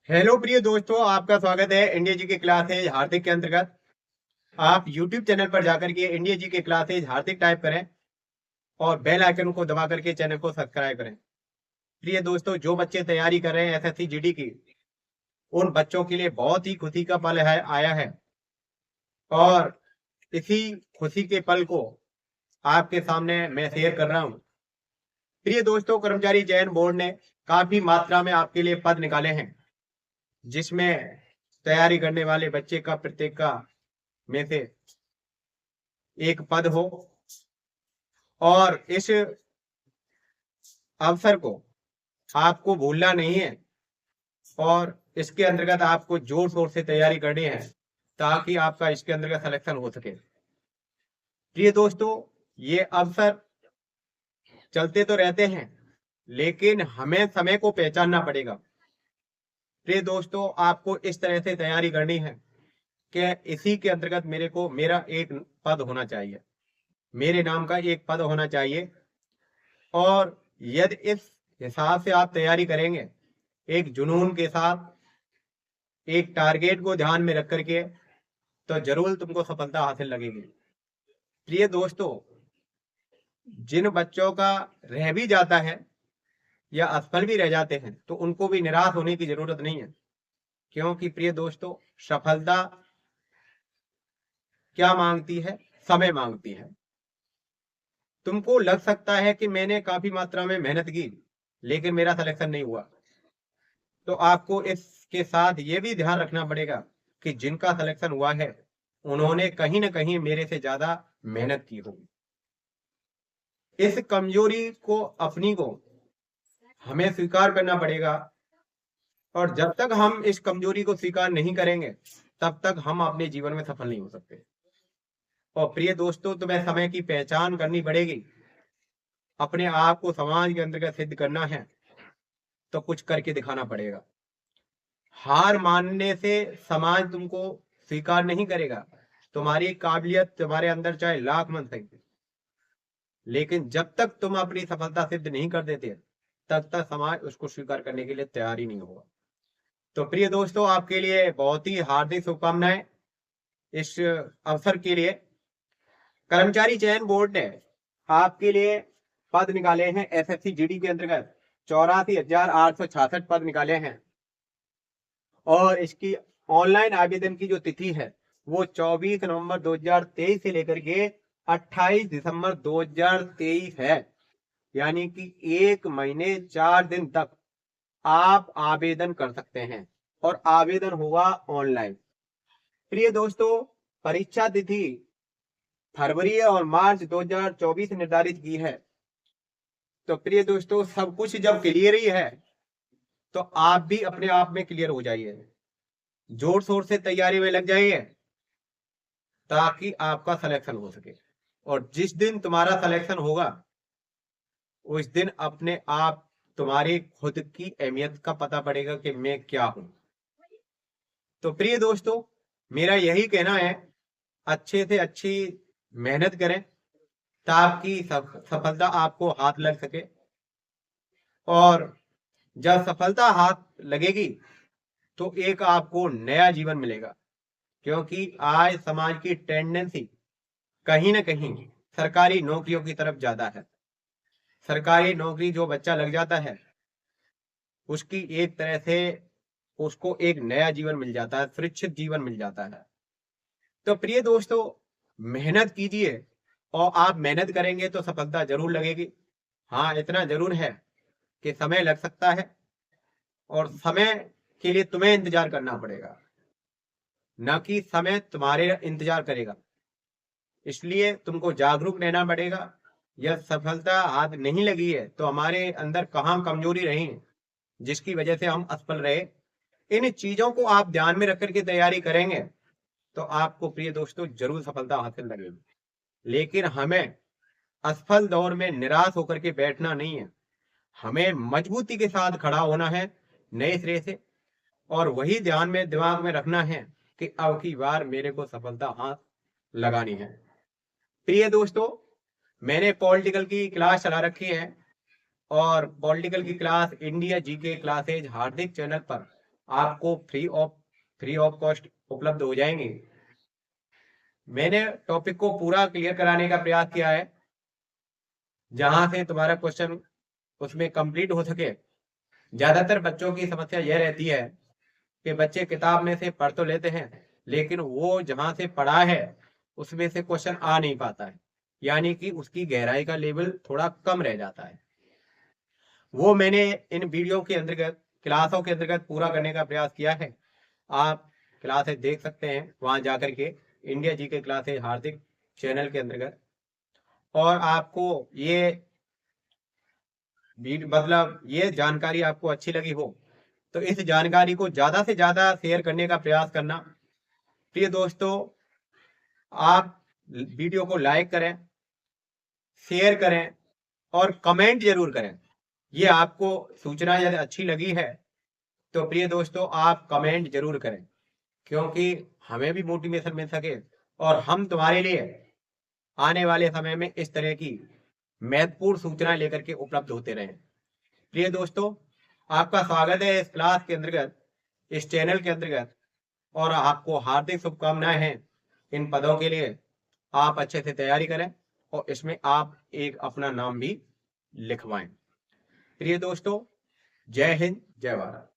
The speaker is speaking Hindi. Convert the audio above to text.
हेलो प्रिय दोस्तों, आपका स्वागत है इंडिया जी के क्लासेज हार्दिक के अंतर्गत। आप यूट्यूब चैनल पर जाकर के इंडिया जी के क्लासेज हार्दिक टाइप करें और बेल आइकन को दबा करके चैनल को सब्सक्राइब करें। प्रिय दोस्तों, जो बच्चे तैयारी कर रहे हैं एसएससी जीडी की, उन बच्चों के लिए बहुत ही खुशी का पल है आया है और इसी खुशी के पल को आपके सामने मैं शेयर कर रहा हूँ। प्रिय दोस्तों, कर्मचारी चयन बोर्ड ने काफी मात्रा में आपके लिए पद निकाले हैं, जिसमें तैयारी करने वाले बच्चे का प्रत्येक का में से एक पद हो और इस अवसर को आपको भूलना नहीं है और इसके अंतर्गत आपको जोर शोर से तैयारी करनी है ताकि आपका इसके अंतर्गत सिलेक्शन हो सके। प्रिय दोस्तों, ये अवसर चलते तो रहते हैं, लेकिन हमें समय को पहचानना पड़ेगा। प्रिय दोस्तों, आपको इस तरह से तैयारी करनी है कि इसी के अंतर्गत मेरा एक पद होना चाहिए, मेरे नाम का एक पद होना चाहिए। और यदि इस हिसाब से आप तैयारी करेंगे, एक जुनून के साथ, एक टारगेट को ध्यान में रख करके, तो जरूर तुमको सफलता हासिल लगेगी। प्रिय दोस्तों, जिन बच्चों का रह भी जाता है या असफल भी रह जाते हैं, तो उनको भी निराश होने की जरूरत नहीं है, क्योंकि प्रिय दोस्तों, सफलता क्या मांगती है? समय मांगती है। तुमको लग सकता है कि मैंने काफी मात्रा में मेहनत की लेकिन मेरा सिलेक्शन नहीं हुआ, तो आपको इसके साथ ये भी ध्यान रखना पड़ेगा कि जिनका सिलेक्शन हुआ है उन्होंने कहीं ना कहीं मेरे से ज्यादा मेहनत की होगी। इस कमजोरी को अपनी को हमें स्वीकार करना पड़ेगा और जब तक हम इस कमजोरी को स्वीकार नहीं करेंगे तब तक हम अपने जीवन में सफल नहीं हो सकते। और प्रिय दोस्तों, तुम्हें समय की पहचान करनी पड़ेगी। अपने आप को समाज के अंतर्गत सिद्ध करना है तो कुछ करके दिखाना पड़ेगा। हार मानने से समाज तुमको स्वीकार नहीं करेगा। तुम्हारी काबिलियत तुम्हारे अंदर चाहे लाख मन सही, लेकिन जब तक तुम अपनी सफलता सिद्ध नहीं कर देते तब तक समाज उसको स्वीकार करने के लिए तैयार ही नहीं होगा। तो प्रिय दोस्तों, आपके लिए बहुत ही हार्दिक शुभकामनाएं इस अवसर के लिए। कर्मचारी चयन बोर्ड ने आपके लिए पद निकाले हैं एसएससी जीडी के अंतर्गत। 84,866 पद निकाले हैं और इसकी ऑनलाइन आवेदन की जो तिथि है वो 24 नवंबर 2023 से लेकर के 28 दिसंबर 2023 है। यानी कि 1 महीने 4 दिन तक आप आवेदन कर सकते हैं और आवेदन होगा ऑनलाइन। प्रिय दोस्तों, परीक्षा तिथि फरवरी और मार्च 2024 निर्धारित की है। तो प्रिय दोस्तों, सब कुछ जब क्लियर ही है तो आप भी अपने आप में क्लियर हो जाइए, जोर शोर से तैयारी में लग जाइए ताकि आपका सिलेक्शन हो सके। और जिस दिन तुम्हारा सिलेक्शन होगा उस दिन अपने आप तुम्हारी खुद की अहमियत का पता पड़ेगा कि मैं क्या हूं। तो प्रिय दोस्तों, मेरा यही कहना है, अच्छे से अच्छी मेहनत करें ताकि सफलता आपको हाथ लग सके। और जब सफलता हाथ लगेगी तो एक आपको नया जीवन मिलेगा, क्योंकि आज समाज की टेंडेंसी कहीं ना कहीं सरकारी नौकरियों की तरफ ज्यादा है। सरकारी नौकरी जो बच्चा लग जाता है उसकी एक तरह से उसको एक नया जीवन मिल जाता है, सुरक्षित जीवन मिल जाता है। तो प्रिय दोस्तों, मेहनत कीजिए और आप मेहनत करेंगे तो सफलता जरूर लगेगी। हाँ, इतना जरूर है कि समय लग सकता है और समय के लिए तुम्हें इंतजार करना पड़ेगा, न कि समय तुम्हारे इंतजार करेगा। इसलिए तुमको जागरूक रहना पड़ेगा। यह सफलता हाथ नहीं लगी है तो हमारे अंदर कहाँ कमजोरी रही जिसकी वजह से हम असफल रहे, इन चीजों को आप ध्यान में रख करके तैयारी करेंगे तो आपको प्रिय दोस्तों जरूर सफलता हासिल लगेगी। लेकिन हमें असफल दौर में निराश होकर के बैठना नहीं है, हमें मजबूती के साथ खड़ा होना है नए सिरे से। और वही ध्यान में दिमाग में रखना है कि अब की बार मेरे को सफलता हाथ लगानी है। प्रिय दोस्तों, मैंने पॉलिटिकल की क्लास चला रखी है और पॉलिटिकल की क्लास इंडिया जीके क्लासेज हार्दिक चैनल पर आपको फ्री ऑफ कॉस्ट उपलब्ध हो जाएंगे। मैंने टॉपिक को पूरा क्लियर कराने का प्रयास किया है, जहां से तुम्हारा क्वेश्चन उसमें कंप्लीट हो सके। ज्यादातर बच्चों की समस्या यह रहती है कि बच्चे किताब में से पढ़ तो लेते हैं, लेकिन वो जहां से पढ़ा है उसमें से क्वेश्चन आ नहीं पाता है, यानी कि उसकी गहराई का लेवल थोड़ा कम रह जाता है। वो मैंने इन वीडियो के अंतर्गत, क्लासों के अंतर्गत पूरा करने का प्रयास किया है। आप क्लासेस देख सकते हैं वहां जाकर के, इंडिया जी के क्लासेस हार्दिक चैनल के अंतर्गत। और आपको ये मतलब ये जानकारी आपको अच्छी लगी हो तो इस जानकारी को ज्यादा से ज्यादा शेयर करने का प्रयास करना। प्रिय दोस्तों, आप वीडियो को लाइक करें, शेयर करें और कमेंट जरूर करें। ये आपको सूचना यदि अच्छी लगी है तो प्रिय दोस्तों आप कमेंट जरूर करें, क्योंकि हमें भी मोटिवेशन मिल सके और हम तुम्हारे लिए आने वाले समय में इस तरह की महत्वपूर्ण सूचनाएं लेकर के उपलब्ध होते रहें। प्रिय दोस्तों, आपका स्वागत है इस क्लास के अंतर्गत, इस चैनल के अंतर्गत, और आपको हार्दिक शुभकामनाएं हैं इन पदों के लिए। आप अच्छे से तैयारी करें और इसमें आप एक अपना नाम भी लिखवाएं। प्रिय दोस्तों, जय हिंद, जय भारत।